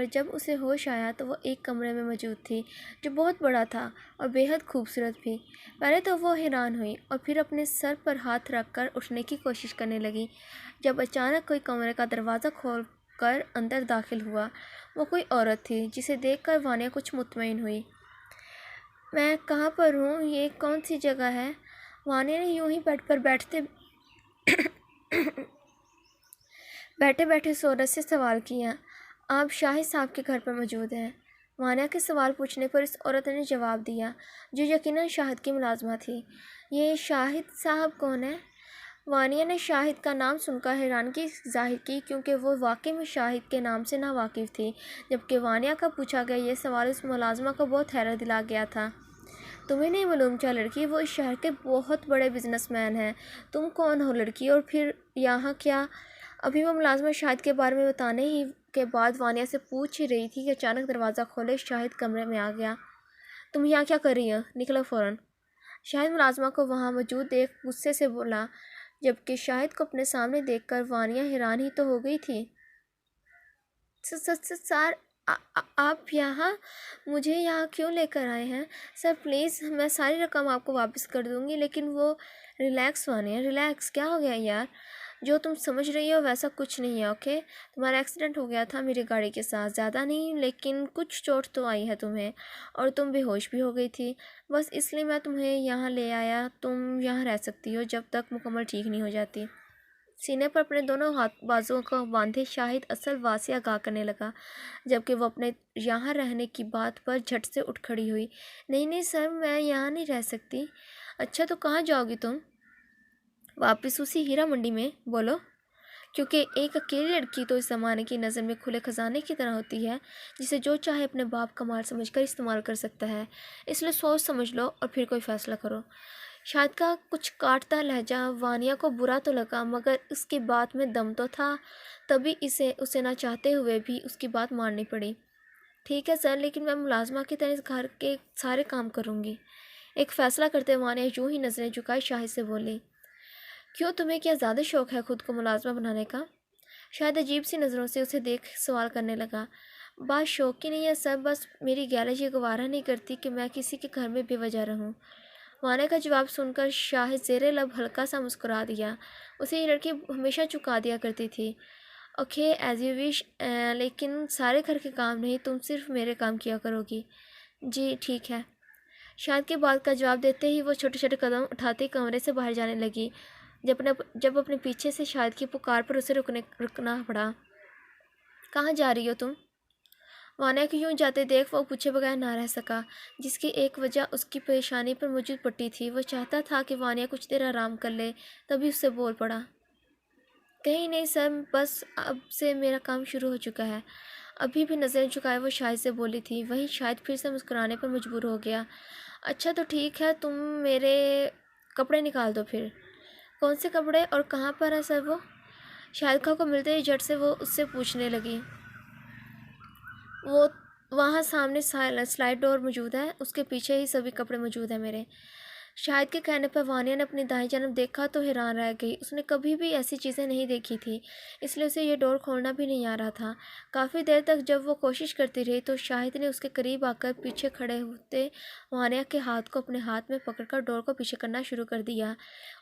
اور جب اسے ہوش آیا تو وہ ایک کمرے میں موجود تھی جو بہت بڑا تھا اور بے حد خوبصورت بھی۔ پہلے تو وہ حیران ہوئی اور پھر اپنے سر پر ہاتھ رکھ کر اٹھنے کی کوشش کرنے لگی، جب اچانک کوئی کمرے کا دروازہ کھول کر اندر داخل ہوا۔ وہ کوئی عورت تھی جسے دیکھ کر وانیہ کچھ مطمئن ہوئی۔ میں کہاں پر ہوں؟ یہ کون سی جگہ ہے؟ وانیہ نے یوں ہی بیڈ پر بیٹھے بیٹھے اس عورت سے سوال کیا۔ آپ شاہد صاحب کے گھر پر موجود ہیں؟ وانیہ کے سوال پوچھنے پر اس عورت نے جواب دیا، جو یقیناً شاہد کی ملازمہ تھی۔ یہ شاہد صاحب کون ہے؟ وانیہ نے شاہد کا نام سن کر حیرانگی ظاہر کی، کیونکہ وہ واقعی میں شاہد کے نام سے ناواقف تھی، جبکہ وانیہ کا پوچھا گیا یہ سوال اس ملازمہ کو بہت حیرت دلا گیا تھا۔ تمہیں نہیں معلوم کیا لڑکی؟ وہ اس شہر کے بہت بڑے بزنس مین ہیں۔ تم کون ہو لڑکی، اور پھر یہاں کیا؟ ابھی وہ ملازمہ شاہد کے بارے میں بتانے ہی کے بعد وانیہ سے پوچھ ہی رہی تھی کہ اچانک دروازہ کھولے شاہد کمرے میں آ گیا۔ تم یہاں کیا کر رہی ہو؟ نکلو فوراً! شاہد ملازمہ کو وہاں موجود دیکھ غصے سے بولا، جبکہ شاہد کو اپنے سامنے دیکھ کر وانیہ حیران ہی تو ہو گئی تھی۔ سر، آپ یہاں؟ مجھے یہاں کیوں لے کر آئے ہیں؟ سر پلیز، میں ساری رقم آپ کو واپس کر دوں گی، لیکن وہ… ریلیکس وانیہ، ریلیکس۔ کیا ہو گیا یار؟ جو تم سمجھ رہی ہو ویسا کچھ نہیں ہے، اوکے؟ تمہارا ایکسیڈنٹ ہو گیا تھا میری گاڑی کے ساتھ، زیادہ نہیں لیکن کچھ چوٹ تو آئی ہے تمہیں، اور تم بے ہوش بھی ہو گئی تھی۔ بس اس لیے میں تمہیں یہاں لے آیا۔ تم یہاں رہ سکتی ہو جب تک مکمل ٹھیک نہیں ہو جاتی۔ سینے پر اپنے دونوں بازوؤں کو باندھے شاہد اصل واقعہ آگاہ کرنے لگا، جبکہ وہ اپنے یہاں رہنے کی بات پر جھٹ سے اٹھ کھڑی ہوئی۔ نہیں سر، میں یہاں نہیں رہ سکتی۔ اچھا تو کہاں جاؤ گی تم؟ واپس اسی ہیرا منڈی میں۔ بولو، کیونکہ ایک اکیلی لڑکی تو اس زمانے کی نظر میں کھلے خزانے کی طرح ہوتی ہے، جسے جو چاہے اپنے باپ کا مال سمجھ کر استعمال کر سکتا ہے، اس لیے سوچ سمجھ لو اور پھر کوئی فیصلہ کرو۔ شاہد کا کچھ کاٹتا لہجہ وانیہ کو برا تو لگا، مگر اس کی بات میں دم تو تھا، تبھی اسے نہ چاہتے ہوئے بھی اس کی بات ماننی پڑی۔ ٹھیک ہے سر، لیکن میں ملازمہ کی طرح اس گھر کے سارے کام کروں گی۔ ایک فیصلہ کرتے وانیہ یوں ہی نظریں جھکائے شاہد سے بولی، کیوں، تمہیں کیا زیادہ شوق ہے خود کو ملازمہ بنانے کا؟ شاہد عجیب سی نظروں سے اسے دیکھ سوال کرنے لگا۔ بات شوق کی نہیں ہے سر، بس میری گیلج یہ گوارہ نہیں کرتی کہ میں کسی کے گھر میں بے وجہ رہوں۔ وانیہ کا جواب سن کر شاہد زیر لب ہلکا سا مسکرا دیا۔ اسے یہ لڑکی ہمیشہ چکا دیا کرتی تھی۔ اوکے، ایز یو وش، لیکن سارے گھر کے کام نہیں، تم صرف میرے کام کیا کرو گی۔ جی ٹھیک ہے۔ شاہد کی بات کا جواب دیتے ہی وہ چھوٹے چھوٹے قدم اٹھاتے کمرے سے باہر جانے لگی، جب اپنے پیچھے سے شاہد کی پکار پر اسے رکنا پڑا۔ کہاں جا رہی ہو تم؟ وانیہ کو یوں جاتے دیکھ وہ پوچھے بغیر نہ رہ سکا، جس کی ایک وجہ اس کی پیشانی پر موجود پٹی تھی۔ وہ چاہتا تھا کہ وانیہ کچھ دیر آرام کر لے، تبھی اس سے بول پڑا، کہیں نہیں سر، بس اب سے میرا کام شروع ہو چکا ہے۔ ابھی بھی نظریں جھکائے وہ شاہد سے بولی تھی، وہیں شاہد پھر سے مسکرانے پر مجبور ہو گیا۔ اچھا تو ٹھیک ہے، تم میرے کپڑے نکال دو پھر۔ کون سے کپڑے اور کہاں پر ہے سر وہ؟ شاہد کو ملتے ہی جھٹ سے وہ اس سے پوچھنے لگی۔ وہ وہاں سامنے سلائڈ ڈور موجود ہے، اس کے پیچھے ہی سبھی کپڑے موجود ہیں میرے۔ شاہد کے کہنے پر وانیہ نے اپنی دائیں جانب دیکھا تو حیران رہ گئی۔ اس نے کبھی بھی ایسی چیزیں نہیں دیکھی تھی، اس لیے اسے یہ ڈور کھولنا بھی نہیں آ رہا تھا۔ کافی دیر تک جب وہ کوشش کرتی رہی تو شاہد نے اس کے قریب آ کر پیچھے کھڑے ہوتے وانیہ کے ہاتھ کو اپنے ہاتھ میں پکڑ کر ڈور کو پیچھے کرنا شروع کر دیا۔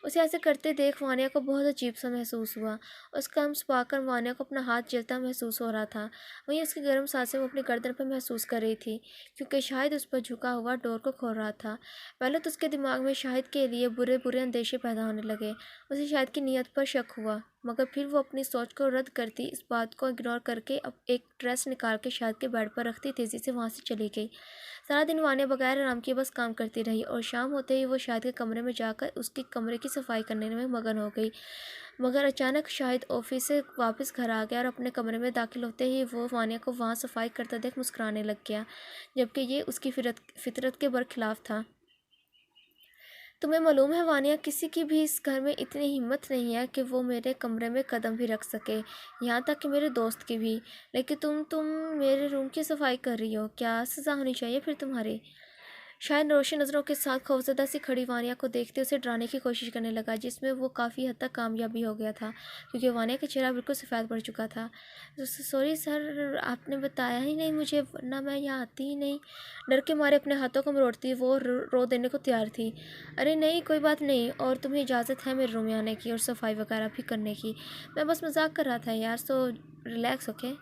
اسے ایسے کرتے دیکھ وانیہ کو بہت عجیب سا محسوس ہوا۔ اس کا لمس پا کر وانیہ کو اپنا ہاتھ جلتا محسوس ہو رہا تھا، وہیں اس کی گرم سانسیں وہ اپنی گردن پر محسوس کر رہی تھی، کیونکہ شاہد اس پر جھکا ہوا ڈور کو کھول رہا تھا۔ پہلے تو اس کے دماغ میں شاہد کے لیے برے اندیشے پیدا ہونے لگے۔ اسے شاہد کی نیت پر شک ہوا، مگر پھر وہ اپنی سوچ کو رد کرتی اس بات کو اگنور کر کے ایک ڈریس نکال کے شاہد کے بیڈ پر رکھتی تیزی سے وہاں سے چلی گئی۔ سارا دن وانیہ بغیر آرام کیے بس کام کرتی رہی، اور شام ہوتے ہی وہ شاہد کے کمرے میں جا کر اس کے کمرے کی صفائی کرنے میں مگن ہو گئی۔ مگر اچانک شاہد آفس سے واپس گھر آ گیا اور اپنے کمرے میں داخل ہوتے ہی وہ وانیہ کو وہاں صفائی کرتا دیکھ مسکرانے لگ گیا، جبکہ یہ اس کی فطرت کے برخلاف تھا۔ تمہیں معلوم ہے وانیہ، کسی کی بھی اس گھر میں اتنی ہمت نہیں ہے کہ وہ میرے کمرے میں قدم بھی رکھ سکے، یہاں تک کہ میرے دوست کی بھی۔ لیکن تم میرے روم کی صفائی کر رہی ہو، کیا سزا ہونی چاہیے پھر تمہاری؟ شاہد روشن نظروں کے ساتھ خوفزدہ سی کھڑی وانیہ کو دیکھتے اسے ڈرانے کی کوشش کرنے لگا، جس میں وہ کافی حد تک کامیابی ہو گیا تھا کیونکہ وانیہ کا چہرہ بالکل سفید پڑ چکا تھا۔ سوری سر، آپ نے بتایا ہی نہیں مجھے، ورنہ میں یہاں آتی ہی نہیں۔ ڈر کے مارے اپنے ہاتھوں کو مروڑتی وہ رو دینے کو تیار تھی۔ ارے نہیں، کوئی بات نہیں، اور تمہیں اجازت ہے میرے روم میں آنے کی اور صفائی وغیرہ بھی کرنے کی۔ میں بس مذاق کر رہا تھا یار، سو ریلیکس، اوکے؟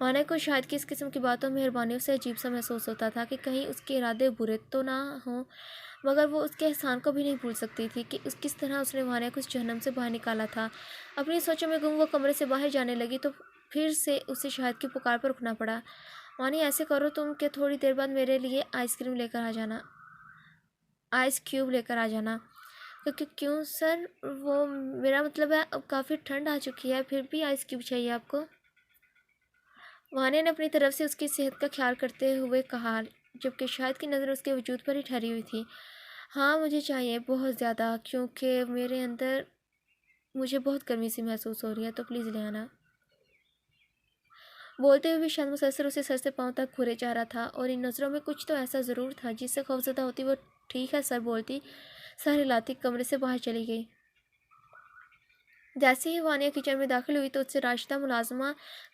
وانیہ کو شاہد کی اس قسم کی باتوں میں مہربانیوں سے عجیب سا محسوس ہوتا تھا کہ کہیں اس کے ارادے برے تو نہ ہوں، مگر وہ اس کے احسان کو بھی نہیں بھول سکتی تھی کہ کس طرح اس نے وانیہ کو اس جہنم سے باہر نکالا تھا۔ اپنی سوچوں میں گم وہ کمرے سے باہر جانے لگی تو پھر سے اسے شاہد کی پکار پر رکنا پڑا۔ وانیہ ایسے کرو تم کہ تھوڑی دیر بعد میرے لیے آئس کیوب لے کر آ جانا۔ کیوں سر؟ وہ میرا مطلب ہے اب کافی ٹھنڈ آ چکی ہے، پھر بھی آئس کیوب چاہیے آپ کو؟ وانیہ نے اپنی طرف سے اس کی صحت کا خیال کرتے ہوئے کہا، جبکہ شاہد کی نظر اس کے وجود پر ہی ٹھہری ہوئی تھی۔ ہاں مجھے چاہیے، بہت زیادہ، کیونکہ میرے اندر مجھے بہت گرمی سی محسوس ہو رہی ہے، تو پلیز لے آنا۔ بولتے ہوئے بھی شاہد مسلسل اسے سر سے پاؤں تک گھورے جا رہا تھا اور ان نظروں میں کچھ تو ایسا ضرور تھا جس سے خوفزدہ ہوتی وہ ٹھیک ہے سر بولتی، سر ہلاتی کمرے سے باہر چلی گئی۔ جیسے ہی وانیہ کچن میں داخل ہوئی تو اس سے راشدہ ملازمہ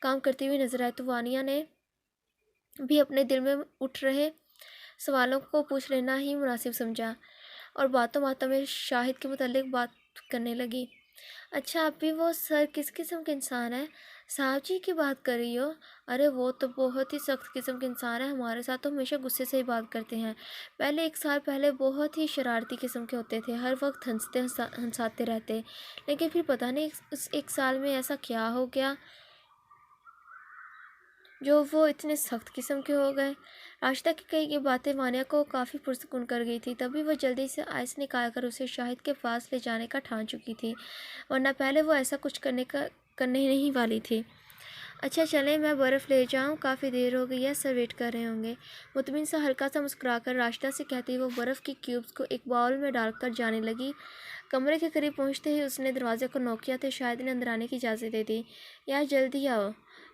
کام کرتی ہوئی نظر آئی تو وانیہ نے بھی اپنے دل میں اٹھ رہے سوالوں کو پوچھ لینا ہی مناسب سمجھا اور باتوں میں شاہد کے متعلق بات کرنے لگی۔ اچھا ابھی وہ سر کس قسم کے انسان ہے؟ صاحب جی کی بات کر رہی ہو؟ ارے وہ تو بہت ہی سخت قسم کے انسان ہے، ہمارے ساتھ تو ہمیشہ غصے سے ہی بات کرتے ہیں۔ پہلے 1 سال پہلے بہت ہی شرارتی قسم کے ہوتے تھے، ہر وقت ہنساتے رہتے، لیکن پھر پتہ نہیں اس 1 سال میں ایسا کیا ہو گیا جو وہ اتنے سخت قسم کے ہو گئے۔ راشدہ کی کہی یہ باتیں وانیہ کو کافی پرسکون کر گئی تھی، تبھی وہ جلدی سے آئس نکال کر اسے شاہد کے پاس لے جانے کا ٹھان چکی تھی، ورنہ پہلے وہ ایسا کچھ کرنے نہیں والی تھی۔ اچھا چلیں میں برف لے جاؤں، کافی دیر ہو گئی ہے، سر ویٹ کر رہے ہوں گے۔ مطمئن سا ہلکا سا مسکرا کر راشدہ سے کہتی وہ برف کی کیوبز کو ایک باؤل میں ڈال کر جانے لگی۔ کمرے کے قریب پہنچتے ہی اس نے دروازے کو نوک کیا تو شاہد نے اندر آنے کی اجازت دے دی۔ یار جلدی آؤ۔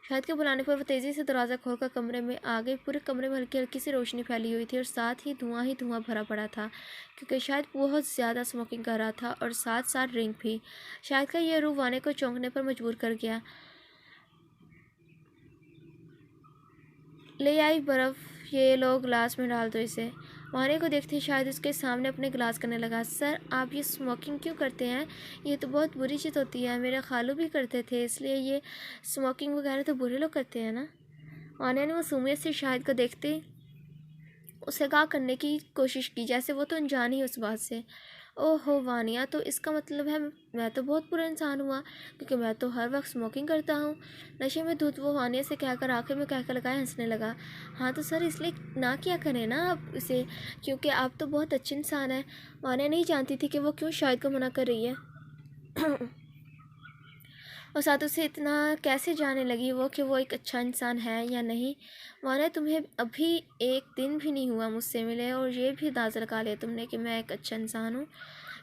شاہد کے بلانے پر وہ تیزی سے دروازہ کھول کر کمرے میں آ گئی۔ پورے کمرے میں ہلکی ہلکی سی روشنی پھیلی ہوئی تھی اور ساتھ ہی دھواں بھرا پڑا تھا، کیونکہ شاہد بہت زیادہ اسموکنگ کر رہا تھا اور ساتھ ڈرنک بھی۔ شاہد کا یہ روح وانیہ کو چونکنے پر مجبور کر گیا۔ لے آئی برف، یہ لو گلاس میں ڈال دو اسے۔ وانیہ کو دیکھتے ہی شاہد اس کے سامنے اپنے گلاس کرنے لگا۔ سر آپ یہ اسموکنگ کیوں کرتے ہیں؟ یہ تو بہت بری چیز ہوتی ہے، میرے خالو بھی کرتے تھے، اس لیے یہ اسموکنگ وغیرہ تو برے لوگ کرتے ہیں نا۔ وانیہ نے معصومیت سے شاہد کو دیکھتے اسے آگاہ کرنے کی کوشش کی، جیسے وہ تو انجان ہی اس بات سے۔ اوہ ہو وانیہ، تو اس کا مطلب ہے میں تو بہت برا انسان ہوا، کیونکہ میں تو ہر وقت اسموکنگ کرتا ہوں۔ نشے میں دھت وہ وانیہ سے کہہ کر آخر میں کہہ لگائے ہنسنے لگا۔ ہاں تو سر اس لیے نہ کیا کریں نا آپ اسے، کیونکہ آپ تو بہت اچھے انسان ہیں۔ وانیہ نہیں جانتی تھی کہ وہ کیوں شاہد کو منع کر رہی ہے اور ساتھ اسے اتنا کیسے جاننے لگی کہ وہ ایک اچھا انسان ہے یا نہیں۔ وانیہ تمہیں ابھی 1 دن بھی نہیں ہوا مجھ سے ملے اور یہ بھی اندازہ لگا لیا تم نے کہ میں ایک اچھا انسان ہوں۔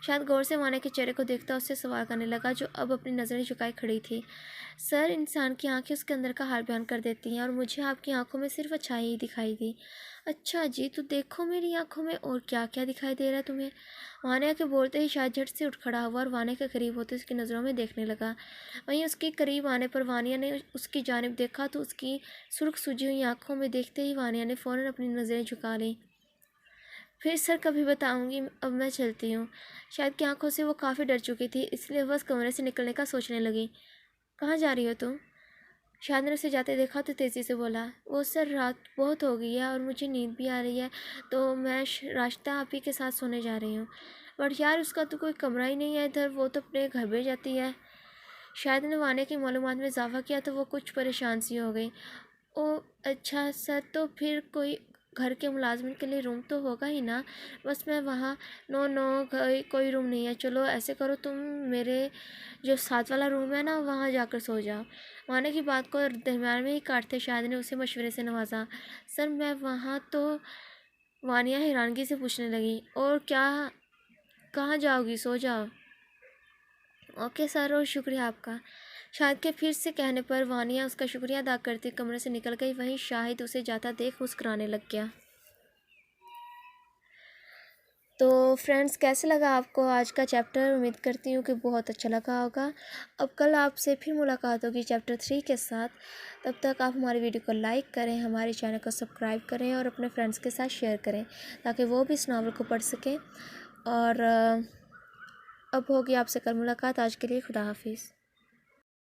شاید غور سے وانیہ کے چہرے کو دیکھتا اس سے سوال کرنے لگا، جو اب اپنی نظریں جھکائے کھڑی تھی۔ سر انسان کی آنکھیں اس کے اندر کا حال بیان کر دیتی ہیں اور مجھے آپ کی آنکھوں میں صرف اچھائی ہی دکھائی دی۔ اچھا جی، تو دیکھو میری آنکھوں میں اور کیا کیا دکھائی دے رہا ہے تمہیں؟ وانیہ کے بولتے ہی شاہد جھٹ سے اٹھ کھڑا ہوا اور وانیہ کے قریب ہوتے اس کی نظروں میں دیکھنے لگا۔ وہیں اس کے قریب آنے پر وانیہ نے اس کی جانب دیکھا تو اس کی سرخ سوجی ہوئی آنکھوں میں دیکھتے ہی وانیہ نے فوراً اپنی نظریں جھکا لیں۔ پھر سر کبھی بتاؤں گی، اب میں چلتی ہوں۔ شاہد کی آنکھوں سے وہ کافی ڈر چکی تھی، اس لیے وہ اس کمرے سے نکلنے کا سوچنے لگی۔ کہاں جا رہی ہو تم؟ شاہد نے اسے جاتے دیکھا تو تیزی سے بولا، وہ سر رات بہت ہو گئی ہے اور مجھے نیند بھی آ رہی ہے، تو میں راشدہ آپی کے ساتھ سونے جا رہی ہوں۔ بٹ یار اس کا تو کوئی کمرہ ہی نہیں ہے ادھر، وہ تو اپنے گھر بھیج جاتی ہے۔ شاہد نے وانیہ کی معلومات میں اضافہ کیا تو وہ کچھ پریشان سی ہو گئی۔ اوہ اچھا سر، تو پھر کوئی گھر کے ملازمین کے لیے روم تو ہوگا ہی نا؟ بس میں وہاں نو کوئی روم نہیں ہے۔ چلو ایسے کرو، تم میرے جو ساتھ والا روم ہے نا وہاں جا کر سو جاؤ۔ وانیہ کی بات کو درمیان میں ہی کاٹتے شاہد نے اسے مشورے سے نوازا۔ سر میں وہاں تو وانیہ حیرانگی سے پوچھنے لگی، اور کیا کہاں جاؤ گی؟ سو جاؤ۔ اوکے سر، اور شکریہ آپ کا۔ شاہد کے پھر سے کہنے پر وانیہ اس کا شکریہ ادا کرتی کمرے سے نکل گئی۔ وہیں شاہد اسے جاتا دیکھ مسکرانے لگ گیا۔ تو فرینڈس کیسے لگا آپ کو آج کا چیپٹر؟ امید کرتی ہوں کہ بہت اچھا لگا ہوگا۔ اب کل آپ سے پھر ملاقات ہوگی چیپٹر 3 کے ساتھ۔ تب تک آپ ہماری ویڈیو کو لائک کریں، ہمارے چینل کو سبسکرائب کریں اور اپنے فرینڈس کے ساتھ شیئر کریں تاکہ وہ بھی اس ناول کو پڑھ سکیں۔ اور اب ہوگی آپ سے کل ملاقات۔ آج کے لیے خدا حافظ۔